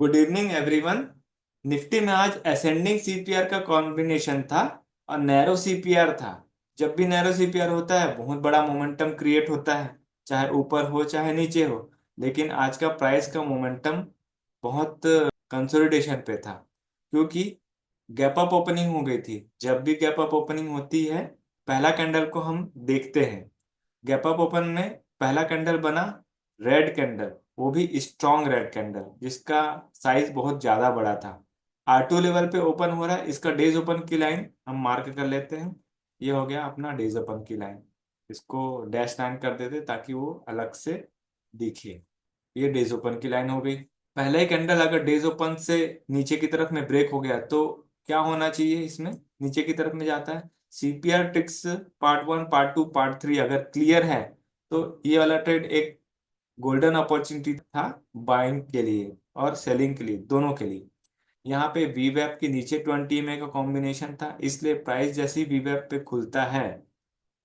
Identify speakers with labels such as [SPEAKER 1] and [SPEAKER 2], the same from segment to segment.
[SPEAKER 1] Good evening everyone. Nifty में आज ascending CPR का कॉम्बिनेशन था और नैरो सीपीआर था। जब भी नैरो सीपीआर होता है बहुत बड़ा मोमेंटम क्रिएट होता है, चाहे ऊपर हो चाहे नीचे हो। लेकिन आज का प्राइस का मोमेंटम बहुत कंसोलिडेशन पे था, क्योंकि गैप अप ओपनिंग हो गई थी। जब भी गैप अप ओपनिंग होती है, पहला कैंडल को हम देखते हैं। गैप अप ओपन में पहला कैंडल बना रेड कैंडल, वो भी स्ट्रॉन्ग रेड कैंडल जिसका साइज बहुत ज्यादा बड़ा था। R2 लेवल पे ओपन हो रहा है। इसका डेज ओपन की लाइन हम मार्क कर लेते हैं। ये हो गया अपना डेज ओपन की लाइन। इसको डैश लाइन कर देते ताकि वो अलग से दिखे। ये डेज ओपन की लाइन हो गई। पहले ही कैंडल अगर डेज ओपन से नीचे की तरफ में ब्रेक हो गया तो क्या होना चाहिए, इसमें नीचे की तरफ में जाता है। CPR tricks part 1 part 2 part 3 अगर क्लियर है तो ये वाला ट्रेड एक गोल्डन अपॉर्चुनिटी था, बाइंग के लिए और सेलिंग के लिए, दोनों के लिए। यहाँ पे वीवैप के नीचे 20 में का कॉम्बिनेशन था, इसलिए प्राइस जैसे ही वीवैप पे खुलता है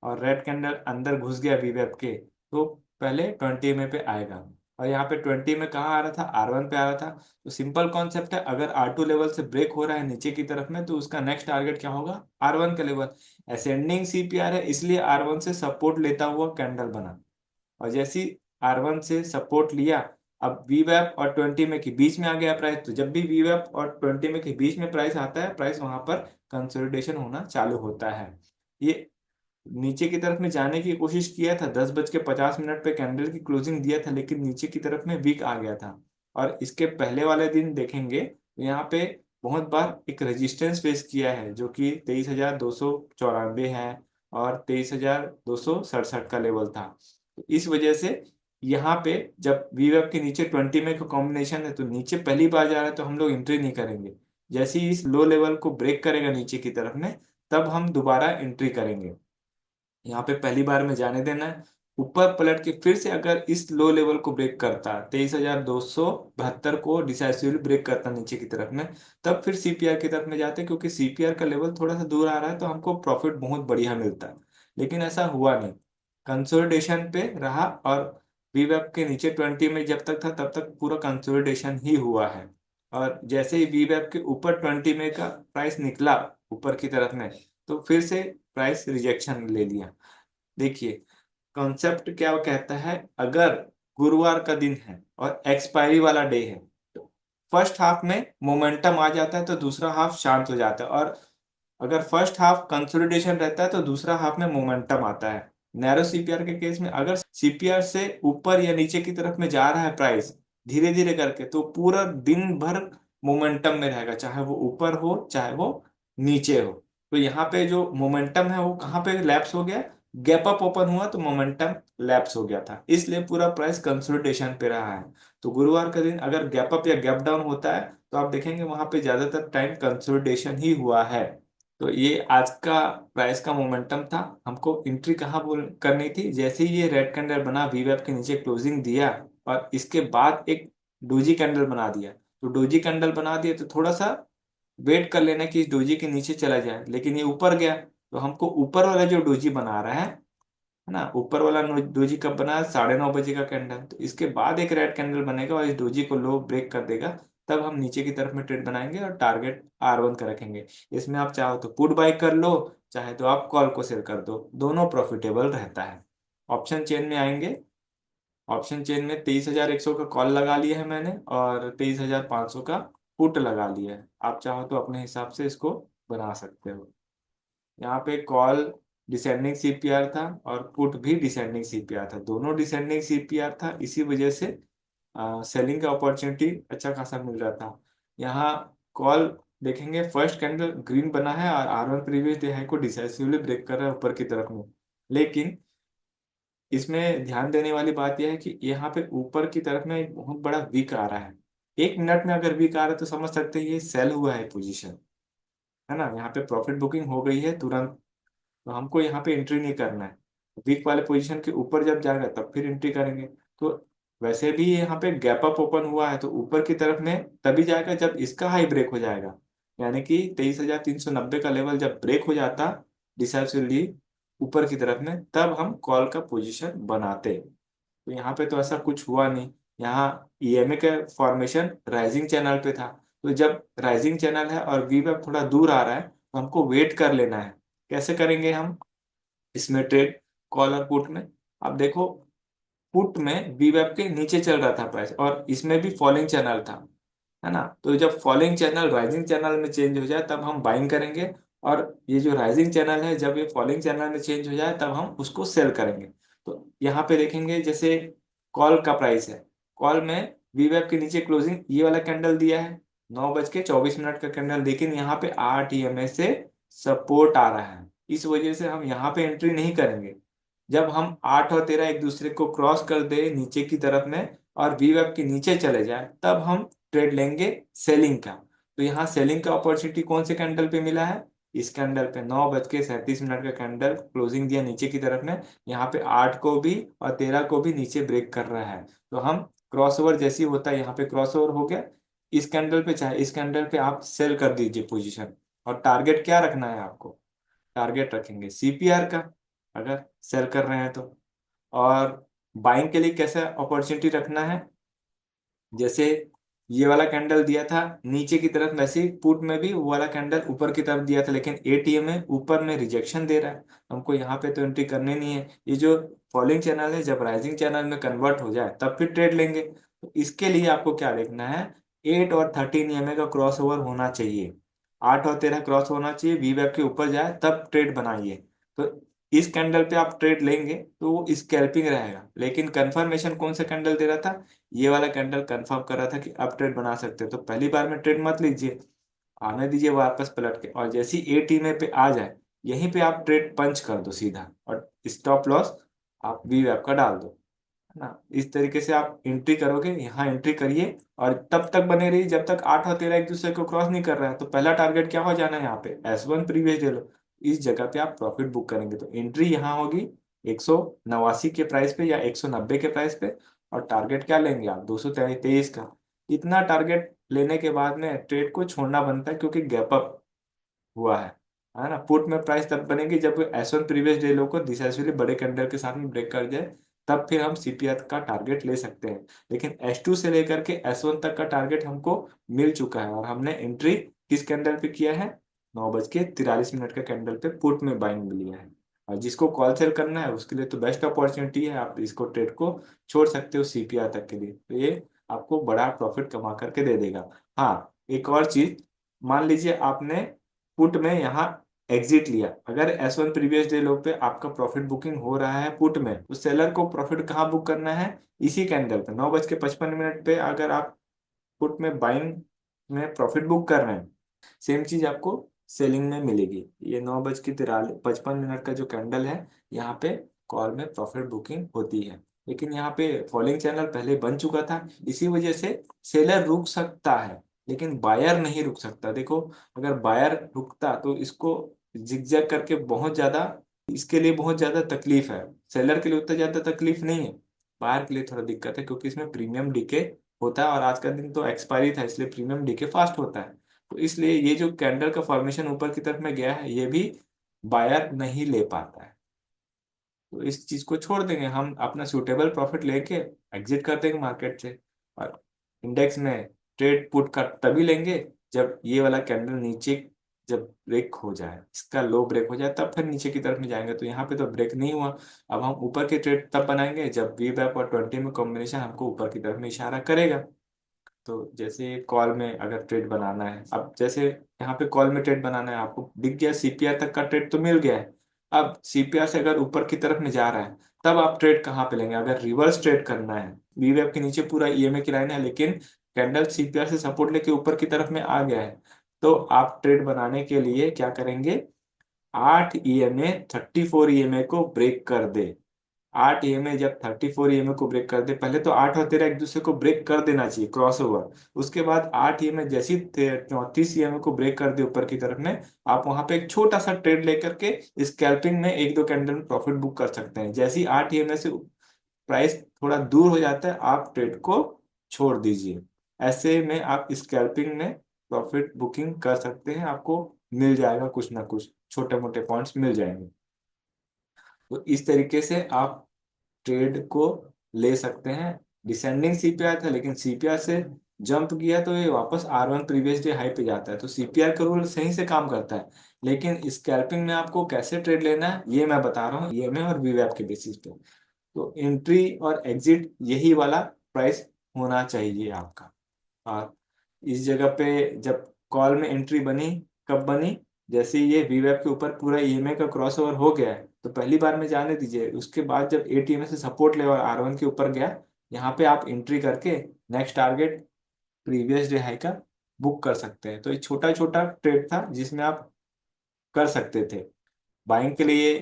[SPEAKER 1] और रेड कैंडल अंदर घुस गया वीवेब के, तो पहले 20 पे आएगा। और यहाँ पे 20 में कहाँ आ रहा था, R1 पे आ रहा था। तो सिंपल कॉन्सेप्ट है, अगर R2 लेवल से ब्रेक हो रहा है नीचे की तरफ में तो उसका नेक्स्ट टारगेट क्या होगा, R1 का लेवल। असेंडिंग सीपीआर है इसलिए R1 से सपोर्ट लेता हुआ कैंडल बना। और जैसी R1 से सपोर्ट लिया, अब वीवैप और 20 में के बीच में आ गया प्राइस। तो जब भी वीवैप और 20 में के बीच में प्राइस आता है, प्राइस वहां पर कंसोलिडेशन होना चालू होता है। ये नीचे की तरफ में जाने की कोशिश किया था, 10:50 पे कैंडल की क्लोजिंग दिया था, लेकिन नीचे की तरफ में वीक आ गया था। और इसके पहले वाले दिन देखेंगे तो यहाँ पे बहुत बार एक रेजिस्टेंस फेस किया है, जो कि 23,294 है और 23,267 का लेवल था। तो इस वजह से यहाँ पे जब वीवेब के नीचे 20 में का कॉम्बिनेशन है तो नीचे पहली बार जा रहा है तो हम लोग एंट्री नहीं करेंगे। जैसे ही इस लो लेवल को ब्रेक करेगा नीचे की तरफ में, तब हम दोबारा एंट्री करेंगे। यहाँ पे पहली बार में जाने देना है। ऊपर पलट के फिर से अगर इस लो लेवल को ब्रेक करता, 23,272 को डिसाइसिवली ब्रेक करता नीचे की तरफ में, तब फिर सीपीआर की तरफ में जाते, क्योंकि सीपीआर का लेवल थोड़ा सा दूर आ रहा है तो हमको प्रॉफिट बहुत बढ़िया मिलता है। लेकिन ऐसा हुआ नहीं, कंसोलिडेशन पे रहा। और वीवेब के नीचे 20 में जब तक था तब तक पूरा कंसोलिडेशन ही हुआ है। और जैसे ही वीवेब के ऊपर 20 में का प्राइस निकला ऊपर की तरफ में, तो फिर से प्राइस रिजेक्शन ले लिया। देखिए कॉन्सेप्ट क्या कहता है, अगर गुरुवार का दिन है और एक्सपायरी वाला डे है तो फर्स्ट हाफ में मोमेंटम आ जाता है तो दूसरा हाफ शांत हो जाता है। और अगर फर्स्ट हाफ कंसोलिडेशन रहता है तो दूसरा हाफ में मोमेंटम आता है। नैरो सीपीआर के केस में अगर सीपीआर से ऊपर या नीचे की तरफ में जा रहा है प्राइस धीरे धीरे करके, तो पूरा दिन भर मोमेंटम में रहेगा, चाहे वो ऊपर हो चाहे वो नीचे हो। तो यहाँ पे जो मोमेंटम है वो कहाँ पे लैप्स हो गया, गैप अप ओपन हुआ तो मोमेंटम लैप्स हो गया था, इसलिए पूरा प्राइस कंसोलिडेशन पे रहा है। तो गुरुवार का दिन अगर गैप अप या गैप डाउन होता है तो आप देखेंगे वहां पे ज्यादातर टाइम कंसोलिडेशन ही हुआ है। तो ये आज का प्राइस का मोमेंटम था। हमको एंट्री कहाँ बोल करनी थी, जैसे ही ये रेड कैंडल बना वीवेब के नीचे क्लोजिंग दिया और इसके बाद एक डोजी कैंडल बना दिया। तो डोजी कैंडल बना दिया तो थोड़ा सा वेट कर लेना कि इस डोजी के नीचे चला जाए, लेकिन ये ऊपर गया। तो हमको ऊपर वाला जो डोजी बना रहा है ना, ऊपर वाला डोजी कब बना है, 9:30 बजे का कैंडल। तो इसके बाद एक रेड कैंडल बनेगा और इस डोजी को लो ब्रेक कर देगा, तब हम नीचे की तरफ में ट्रेड बनाएंगे और टारगेट R1 का रखेंगे। इसमें आप चाहो तो पुट बाय कर लो, चाहे तो आप कॉल को सेल कर दो, दोनों प्रॉफिटेबल रहता है। ऑप्शन चेन में आएंगे। ऑप्शन चेन में 23,100 का कॉल लगा लिया है मैंने और 23,500 का पुट लगा लिया है। आप चाहो तो अपने हिसाब से इसको बना सकते हो। यहाँ पे कॉल डिसेंडिंग सीपीआर था और पुट भी डिसेंडिंग सीपीआर था, दोनों डिसेंडिंग सीपीआर था, इसी वजह से सेलिंग का अपॉर्चुनिटी अच्छा खासा मिल रहा था। यहाँ कॉल देखेंगे, फर्स्ट कैंडल ग्रीन बना है और R1 प्रीवियस डे हाई को डिसाइसिवली ब्रेक कर रहा है ऊपर की तरफ में। लेकिन इसमें ध्यान देने वाली बात यह है कि यहाँ पे ऊपर की तरफ में एक बहुत बड़ा वीक आ रहा है। 1 मिनट में अगर वीक आ रहा है तो समझ सकते हैं ये सेल हुआ है पोजीशन, है ना। यहाँ पे प्रॉफिट बुकिंग हो गई है तुरंत, तो हमको यहाँ पे एंट्री नहीं करना है। वीक वाले पोजीशन के ऊपर जब जाएगा तब फिर एंट्री करेंगे। तो वैसे भी यहाँ पे गैप अप ओपन हुआ है तो ऊपर की तरफ में तभी जाएगा जब इसका हाई ब्रेक हो जाएगा। यानी कि 23,390 का लेवल जब ब्रेक हो जाता डिसाइसिवली ऊपर की तरफ में, तब हम कॉल का पोजीशन बनाते। तो यहाँ पे तो ऐसा कुछ हुआ नहीं। यहाँ ईएमए का फॉर्मेशन राइजिंग चैनल पे था। तो जब राइजिंग चैनल है और वीवेप थोड़ा दूर आ रहा है तो हमको वेट कर लेना है। कैसे करेंगे हम इसमें ट्रेड, कॉल और पुट में? अब देखो, पुट में वीवेप के नीचे चल रहा था प्राइस और इसमें भी फॉलिंग चैनल था, है ना। तो जब फॉलिंग चैनल राइजिंग चैनल में चेंज हो जाए तब हम बाइंग करेंगे, और ये जो राइजिंग चैनल है जब ये फॉलिंग चैनल में चेंज हो जाए तब हम उसको सेल करेंगे। तो यहाँ पे देखेंगे जैसे कॉल का प्राइस है, कॉल में वीवेप के नीचे क्लोजिंग ये वाला कैंडल दिया है 9:24 का कैंडल, लेकिन यहाँ पे 8 EMA से सपोर्ट आ रहा है, इस वजह से हम यहाँ पे एंट्री नहीं करेंगे। जब हम 8 और 13 एक दूसरे को क्रॉस कर दे नीचे की तरफ में और वीवेप के नीचे चले जाए तब हम ट्रेड लेंगे सेलिंग का। तो यहाँ सेलिंग का अपॉर्चुनिटी कौन से कैंडल पे मिला है? इस कैंडल पे 9:37 का कैंडल क्लोजिंग दिया नीचे की तरफ में, यहाँ पे 8 को भी और 13 को भी नीचे ब्रेक कर रहा है। तो हम क्रॉसओवर जैसी होता है, यहाँ पे क्रॉसओवर हो गया इस कैंडल पे, चाहे इस कैंडल पे आप सेल कर दीजिए पोजीशन। और टारगेट क्या रखना है आपको? टारगेट रखेंगे सीपीआर का, अगर सेल कर रहे हैं तो। और बाइंग के लिए कैसा अपॉर्चुनिटी रखना है? जैसे ये वाला कैंडल दिया था नीचे की तरफ, वैसे ही पुट में भी वो वाला कैंडल ऊपर की तरफ दिया था, लेकिन एटीएम में ऊपर में रिजेक्शन दे रहा है, हमको यहाँ पे तो एंट्री करनी नहीं है। ये जो फॉलोइंग चैनल है जब राइजिंग चैनल में कन्वर्ट हो जाए तब फिर ट्रेड लेंगे। तो इसके लिए आपको क्या देखना है, 8 और 13 EMA का क्रॉस ओवर होना चाहिए, 8 और 13 क्रॉस होना चाहिए, वी वेब के ऊपर जाए तब ट्रेड बनाइए। तो इस कैंडल पे आप ट्रेड लेंगे तो वो स्कैल्पिंग रहेगा, लेकिन कंफर्मेशन कौन सा कैंडल दे रहा था? ये वाला कैंडल कंफर्म कर रहा था कि अब ट्रेड बना सकते हो। तो पहली बार में ट्रेड मत लीजिए, आने दीजिए वापस पलट के, और जैसी ए टीम पे आ जाए यहीं पे आप ट्रेड पंच कर दो सीधा, और स्टॉप लॉस आप वी वैप का डाल दो, है ना। इस तरीके से आप एंट्री करोगे, यहाँ एंट्री करिए और तब तक बने रहिए जब तक 8 और 13 एक दूसरे को क्रॉस नहीं कर रहा है। तो पहला टारगेट क्या हो जाना है यहाँ पे, S1 प्रीवियस डे लो, इस जगह पे आप प्रॉफिट बुक करेंगे। तो एंट्री यहाँ होगी 189 के प्राइस पे या 190 के प्राइस पे, और टारगेट क्या लेंगे आप, 223 का। इतना टारगेट लेने के बाद में ट्रेड को छोड़ना बनता है, क्योंकि गैप अप हुआ है ना। पुट में प्राइस तब बनेगी जब S1 प्रीवियस डे लो को डिसाइसिवली बड़े कैंडल के साथ में ब्रेक कर जाए, तब फिर हम सीपीआर का टारगेट ले सकते हैं। लेकिन S2 से लेकर के S1 तक का टारगेट हमको मिल चुका है, और हमने एंट्री किस कैंडल पे किया है, 9:43 का कैंडल पे पुट में बाइंग लिया है। और जिसको कॉल सेल करना है उसके लिए तो बेस्ट अपॉर्चुनिटी है, आप इसको ट्रेड को छोड़ सकते हो सीपीआर तक के लिए, तो ये आपको बड़ा प्रॉफिट कमा करके दे देगा। हाँ, एक और चीज, मान लीजिए आपने पुट में यहाँ एग्जिट लिया, अगर S1 प्रीवियस डे लो पे आपका प्रॉफिट बुकिंग हो रहा है पुट में, तो सेलर को प्रॉफिट कहाँ बुक करना है, इसी कैंडल पे 9:55 पे अगर आप पुट में बाइंग में प्रॉफिट बुक कर रहे हैं, सेम चीज आपको सेलिंग में मिलेगी। ये 9:55 का जो कैंडल है यहाँ पे कॉल में प्रॉफिट बुकिंग होती है, लेकिन यहाँ पे फॉलिंग चैनल पहले बन चुका था, इसी वजह से सेलर रुक सकता है लेकिन बायर नहीं रुक सकता। देखो, अगर बायर रुकता तो इसको जिगजैग करके बहुत ज्यादा, इसके लिए बहुत ज्यादा तकलीफ है, सेलर के लिए उतना ज्यादा तकलीफ नहीं है, बायर के लिए थोड़ा दिक्कत है, क्योंकि इसमें प्रीमियम डीके होता है और आज का दिन तो एक्सपायरी था इसलिए प्रीमियम डीके फास्ट होता है। तो इसलिए ये जो कैंडल का फॉर्मेशन ऊपर की तरफ में गया है ये भी बायर नहीं ले पाता है। तो इस चीज को छोड़ देंगे, हम अपना सूटेबल प्रॉफिट लेके एग्जिट कर देंगे मार्केट से। और इंडेक्स में ट्रेड पुट का तभी लेंगे जब ये वाला कैंडल नीचे, जब ब्रेक हो जाए, इसका लो ब्रेक हो जाए तब फिर नीचे की तरफ में जाएंगे। तो यहाँ पे तो ब्रेक नहीं हुआ, अब हम ऊपर की ट्रेड तब बनाएंगे जब वी बैप और 20 में कॉम्बिनेशन हमको ऊपर की तरफ में इशारा करेगा। तो जैसे कॉल में अगर ट्रेड बनाना है, अब जैसे यहाँ पे कॉल में ट्रेड बनाना है, आपको दिख गया सीपीआर तक का ट्रेड तो मिल गया है। अब सीपीआर से अगर ऊपर की तरफ में जा रहा है तब आप ट्रेड कहाँ पे लेंगे? अगर रिवर्स ट्रेड करना है, वीवेब के नीचे पूरा ईएमए की लाइन है लेकिन कैंडल सीपीआर से सपोर्ट लेके ऊपर की तरफ में आ गया है, तो आप ट्रेड बनाने के लिए क्या करेंगे, 8 EMA 34 EMA को ब्रेक कर दे। 8 EMA जब 34 EMA को ब्रेक कर दे, पहले तो 8 और 13 एक दूसरे को ब्रेक कर देना चाहिए क्रॉस ओवर, उसके बाद 8 EMA जैसी 34 EMA को ब्रेक कर दे ऊपर की तरफ में, आप वहां पे एक छोटा सा ट्रेड लेकर के स्कैल्पिंग में एक दो कैंडल में प्रॉफिट बुक कर सकते हैं। जैसे ही 8 EMA से प्राइस थोड़ा दूर हो जाता है आप ट्रेड को छोड़ दीजिए, ऐसे में आप स्कैल्पिंग में प्रॉफिट बुकिंग कर सकते हैं, आपको मिल जाएगा कुछ ना कुछ छोटे मोटे पॉइंट्स मिल जाएंगे। तो इस तरीके से आप ट्रेड को ले सकते हैं डिसेंडिंग सीपीआर था, लेकिन सीपीआर से जंप किया तो ये वापस R1 प्रीवियस डे हाई पे जाता है। तो सीपीआर का रूल सही से काम करता है, लेकिन स्कैल्पिंग में आपको कैसे ट्रेड लेना है ये मैं बता रहा हूँ ईएमए और वीवैप के बेसिस पे। तो एंट्री और एग्जिट यही वाला प्राइस होना चाहिए आपका। और इस जगह पे जब कॉल में एंट्री बनी, कब बनी, जैसे ही ये वीवेब के ऊपर पूरा ईएमए का क्रॉसओवर हो गया है तो पहली बार में जाने दीजिए। उसके बाद जब एटीएमए से सपोर्ट लेवल R1 के ऊपर गया, यहाँ पे आप एंट्री करके next target previous day high का बुक कर सकते हैं। तो ये छोटा छोटा ट्रेड था जिसमें आप कर सकते थे। बाइंग के लिए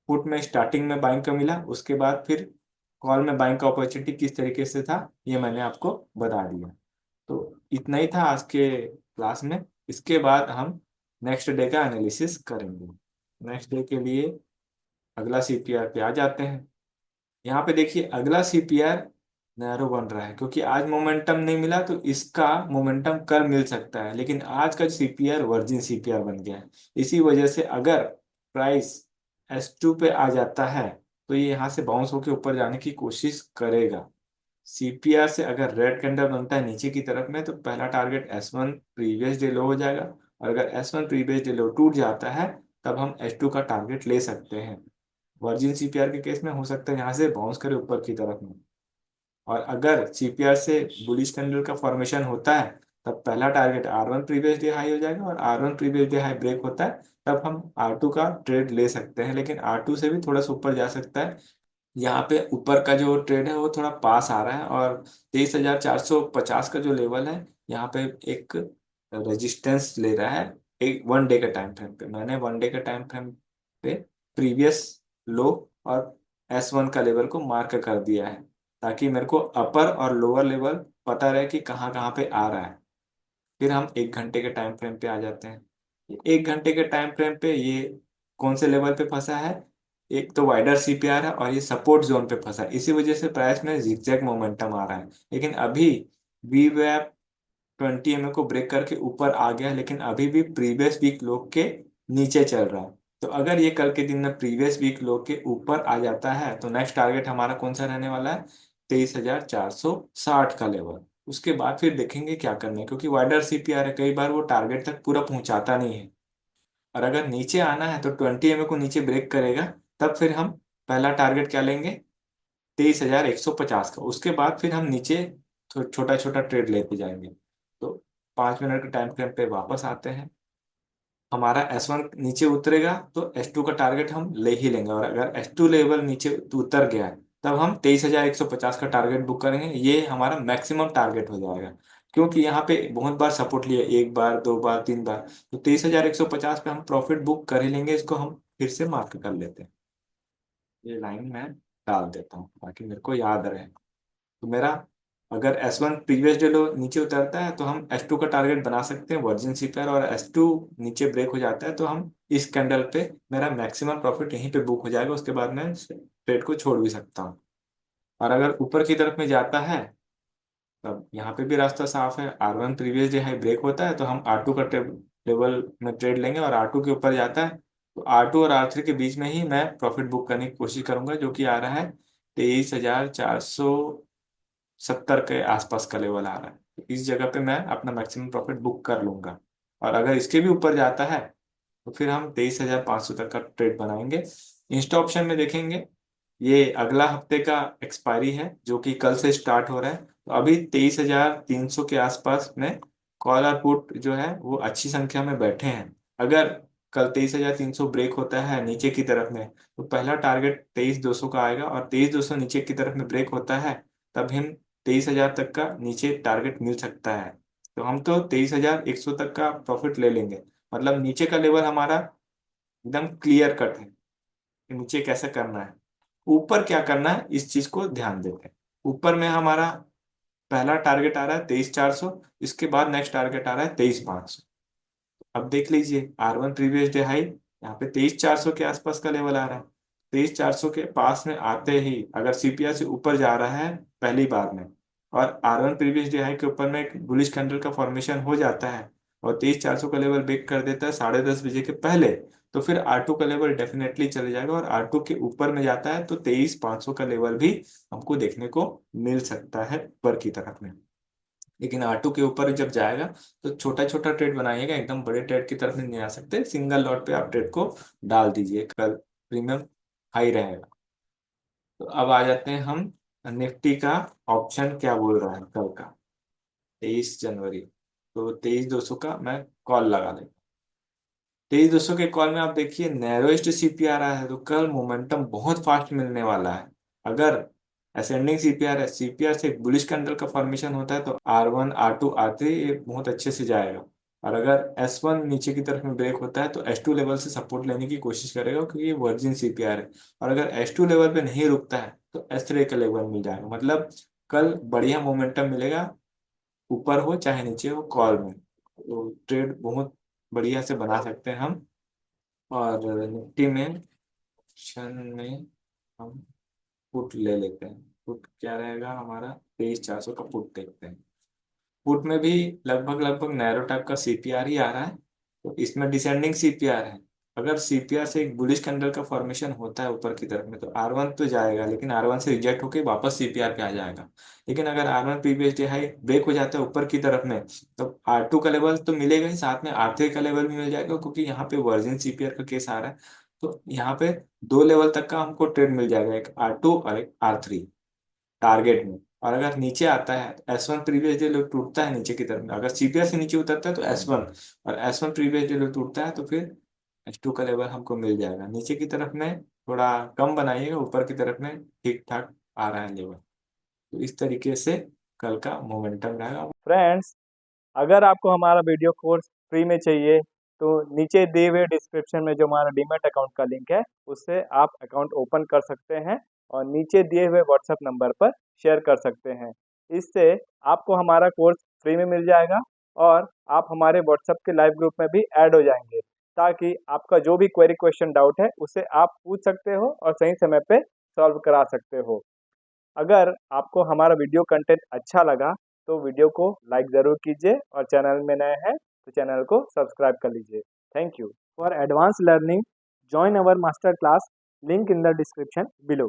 [SPEAKER 1] पुट में स्टार्टिंग में बाइंग का मिला, उसके बाद फिर कॉल में बाइंग का अपॉर्चुनिटी किस तरीके से था ये मैंने आपको बता दिया। तो इतना ही था आज के क्लास में। इसके बाद हम नेक्स्ट डे का एनालिसिस करेंगे। नेक्स्ट डे के लिए अगला सीपीआर पे आ जाते हैं। यहाँ पे देखिए अगला सीपीआर नैरो बन रहा है, क्योंकि आज मोमेंटम नहीं मिला तो इसका मोमेंटम कल मिल सकता है, लेकिन आज का सीपीआर वर्जिन सीपीआर बन गया है। इसी वजह से अगर प्राइस S2 पे आ जाता है तो ये यहाँ से बाउंस होकर ऊपर जाने की कोशिश करेगा। सीपीआर से अगर रेड कैंडल बनता है नीचे की तरफ में तो पहला टारगेट S1 प्रीवियस डे लो हो जाएगा, और अगर S1 प्रीवियस डे लो टूट जाता है तब हम S2 का टारगेट ले सकते हैं। वर्जिन सीपीआर के केस में हो सकता है यहाँ से बाउंस करे ऊपर की तरफ में। और अगर सीपीआर से बुलिश कैंडल का फॉर्मेशन होता है तब पहला target R1 previous day high हो जाएगा, और R1 previous day high break होता है तब हम R2 का ट्रेड ले सकते हैं, लेकिन R2 से भी थोड़ा सा ऊपर जा सकता है। यहाँ पे ऊपर का जो ट्रेड है वो थोड़ा पास आ रहा है, और 23,450 का जो लेवल है यहाँ पे एक रेजिस्टेंस ले रहा है। एक वन डे के टाइम फ्रेम पे मैंने वन डे के टाइम फ्रेम पे प्रीवियस लो और S1 का लेवल को मार्क कर दिया है, ताकि मेरे को अपर और लोअर लेवल पता रहे कि कहाँ कहाँ पे आ रहा है। फिर हम एक घंटे के टाइम फ्रेम पे आ जाते हैं। एक घंटे के टाइम फ्रेम पे ये कौन से लेवल पे फंसा है, एक तो वाइडर सीपीआर है और ये सपोर्ट जोन पे फंसा है, इसी वजह से प्राइस में जिगजैग मोमेंटम आ रहा है। लेकिन अभी वी वैप 20 को ब्रेक करके ऊपर आ गया है, लेकिन अभी भी प्रीवियस वीक लो के नीचे चल रहा है। तो अगर ये कल के दिन में प्रीवियस वीक लो के ऊपर आ जाता है तो नेक्स्ट टारगेट हमारा कौन सा रहने वाला है, 23,460 का लेवल। उसके बाद फिर देखेंगे क्या करना है, क्योंकि वाइडर सीपीआर है, कई बार वो टारगेट तक पूरा पहुंचाता नहीं है। और अगर नीचे आना है तो 20 को नीचे ब्रेक करेगा, तब फिर हम पहला टारगेट क्या लेंगे, 23,150 का। उसके बाद फिर हम नीचे छोटा छोटा ट्रेड लेते जाएंगे। तो 5 मिनट के टाइम फ्रेम पे वापस आते हैं। हमारा S1 नीचे उतरेगा तो S2 का टारगेट हम ले ही लेंगे, और अगर S2 लेवल नीचे उतर गया है तब हम 23,150 का टारगेट बुक करेंगे। ये हमारा मैक्सिमम टारगेट हो जाएगा, क्योंकि यहाँ पे बहुत बार सपोर्ट लिया, एक बार, दो बार, तीन बार। तो 23,150 पे हम प्रॉफिट बुक कर ही लेंगे। इसको हम फिर से मार्क कर लेते हैं। ये लाइन मैं डाल देता हूँ ताकि मेरे को याद रहे। तो मेरा अगर S1 प्रीवियस डे लो नीचे उतरता है तो हम S2 का टारगेट बना सकते हैं वर्जिन सीपीआर, और S2 नीचे ब्रेक हो जाता है तो हम इस कैंडल पे मेरा मैक्सिमम प्रॉफिट यहीं पे बुक हो जाएगा। उसके बाद मैं ट्रेड को छोड़ भी सकता हूँ। और अगर ऊपर की तरफ में जाता है तब यहाँ पे भी रास्ता साफ है। R1 previous day high break होता है तो हम R2 का लेवल में ट्रेड लेंगे, और R2 के ऊपर जाता है तो R2 और R3 के बीच में ही मैं प्रॉफिट बुक करने की कोशिश करूंगा, जो कि आ रहा है 23,470 के आसपास का लेवल आ रहा है। तो इस जगह पे मैं अपना मैक्सिमम प्रॉफिट बुक कर लूंगा। और अगर इसके भी ऊपर जाता है तो फिर हम 23,500 तक का ट्रेड बनाएंगे। इंस्टा ऑप्शन में देखेंगे, ये अगला हफ्ते का एक्सपायरी है जो कि कल से स्टार्ट हो रहा है। तो अभी 23,300 के आसपास में कॉल और पुट जो है वो अच्छी संख्या में बैठे हैं। अगर कल 23,300 ब्रेक होता है नीचे की तरफ में तो पहला टारगेट 23,200 का आएगा, और 23,200 नीचे की तरफ में ब्रेक होता है तब हम 23,000 तक का नीचे टारगेट मिल सकता है। तो हम तो 23,100 तक का प्रॉफिट ले लेंगे। मतलब नीचे का लेवल हमारा एकदम क्लियर कट है कि नीचे कैसे करना है। ऊपर क्या करना है इस चीज को ध्यान देते हैं। ऊपर में हमारा पहला टारगेट आ रहा है 23,400, इसके बाद नेक्स्ट टारगेट आ रहा है 23,500। अब देख लीजिए R1 प्रीवियस डे हाई यहाँ पे 23,400 के आसपास का लेवल आ रहा है। 23,400 के पास में आते ही अगर सीपीआर से ऊपर जा रहा है पहली बार में, और R1 प्रीवियस डे हाई के ऊपर में एक बुलिश कैंडल का फॉर्मेशन हो जाता है, और 23,400 का लेवल ब्रेक कर देता है 10:30 बजे के पहले, तो फिर R2 का लेवल डेफिनेटली चले जाएगा, और R2 के ऊपर में जाता है तो 23,500 का लेवल भी हमको देखने को मिल सकता है ऊपर की तरफ में। लेकिन R2 के ऊपर जब जाएगा तो छोटा छोटा ट्रेड बनाइएगा, एकदम बड़े ट्रेड की तरफ नहीं आ सकते। सिंगल लॉट पे आप ट्रेड को डाल दीजिए, कल प्रीमियम हाई रहेगा। तो अब आ जाते हैं हम निफ्टी का ऑप्शन क्या बोल रहा है कल का, 23 जनवरी। तो 23,200 का मैं कॉल लगा दें। 23,200 के कॉल में आप देखिए नैरोएस्ट सीपीआर आया है, तो कल मोमेंटम बहुत फास्ट मिलने वाला है। अगर असेंडिंग सीपीआर है, सीपीआर से एक बुलिश कैंडल का फॉर्मेशन होता है, तो R1 R2 R3 ये बहुत अच्छे से जाएगा। और अगर S1 नीचे की तरफ में ब्रेक होता है तो S2 लेवल से सपोर्ट लेने की कोशिश करेगा, क्योंकि ये वर्जिन सीपीआर है। और अगर S2 लेवल पे नहीं रुकता है तो S3 का लेवल मिल जाएगा। मतलब कल बढ़िया मोमेंटम मिलेगा, ऊपर हो चाहे नीचे हो कॉल में। तो ट्रेड बहुत बढ़िया से बना सकते हैं हम। और निफ्टी में ऑप्शन में हम पुट ले लेते हैं। पुट क्या रहेगा हमारा, 23,400 का पुट देखते हैं। पुट में भी लगभग लगभग नैरो टाइप का सीपीआर ही आ रहा है, तो इसमें डिसेंडिंग सीपीआर है। अगर सीपीआर से एक बुलिश कैंडल का फॉर्मेशन होता है ऊपर की तरफ में, तो R1 तो जाएगा, लेकिन R1 से रिजेक्ट होकर वापस सीपीआर पे आ जाएगा। लेकिन अगर R1 previous day high break हो जाता है ऊपर की तरफ में, तो R2 का लेवल तो मिलेगा ही, साथ में R3 का लेवल भी मिल जाएगा, क्योंकि यहाँ पे वर्जिन सीपीआर का केस आ रहा है। तो यहाँ पे दो लेवल तक का हमको ट्रेड मिल जाएगा, एक R2 और एक R3 टारगेट में। और अगर नीचे आता है तो S1 प्रीवियस डे लो टूटता है नीचे की तरफ में, अगर सीपीआर से नीचे उतरता है तो S1, और S1 प्रीवियस डे लो टूटता है तो फिर S2 का लेवल हमको मिल जाएगा। नीचे की तरफ में थोड़ा कम बनाइएगा, ऊपर की तरफ में ठीक ठाक आ रहा है लेवल। तो इस तरीके से कल का मोमेंटम रहेगा।
[SPEAKER 2] फ्रेंड्स, अगर आपको हमारा वीडियो कोर्स फ्री में चाहिए तो नीचे दिए हुए डिस्क्रिप्शन में जो हमारा डीमैट अकाउंट का लिंक है उससे आप अकाउंट ओपन कर सकते हैं और नीचे दिए हुए व्हाट्सएप नंबर पर शेयर कर सकते हैं। इससे आपको हमारा कोर्स फ्री में मिल जाएगा और आप हमारे व्हाट्सएप के लाइव ग्रुप में भी ऐड हो जाएंगे, ताकि आपका जो भी क्वेरी क्वेश्चन डाउट है उसे आप पूछ सकते हो और सही समय पे सॉल्व करा सकते हो। अगर आपको हमारा वीडियो कंटेंट अच्छा लगा तो वीडियो को लाइक ज़रूर कीजिए और चैनल में नए हैं तो चैनल को सब्सक्राइब कर लीजिए। Thank you for advance learning, join our master class, link in the description below.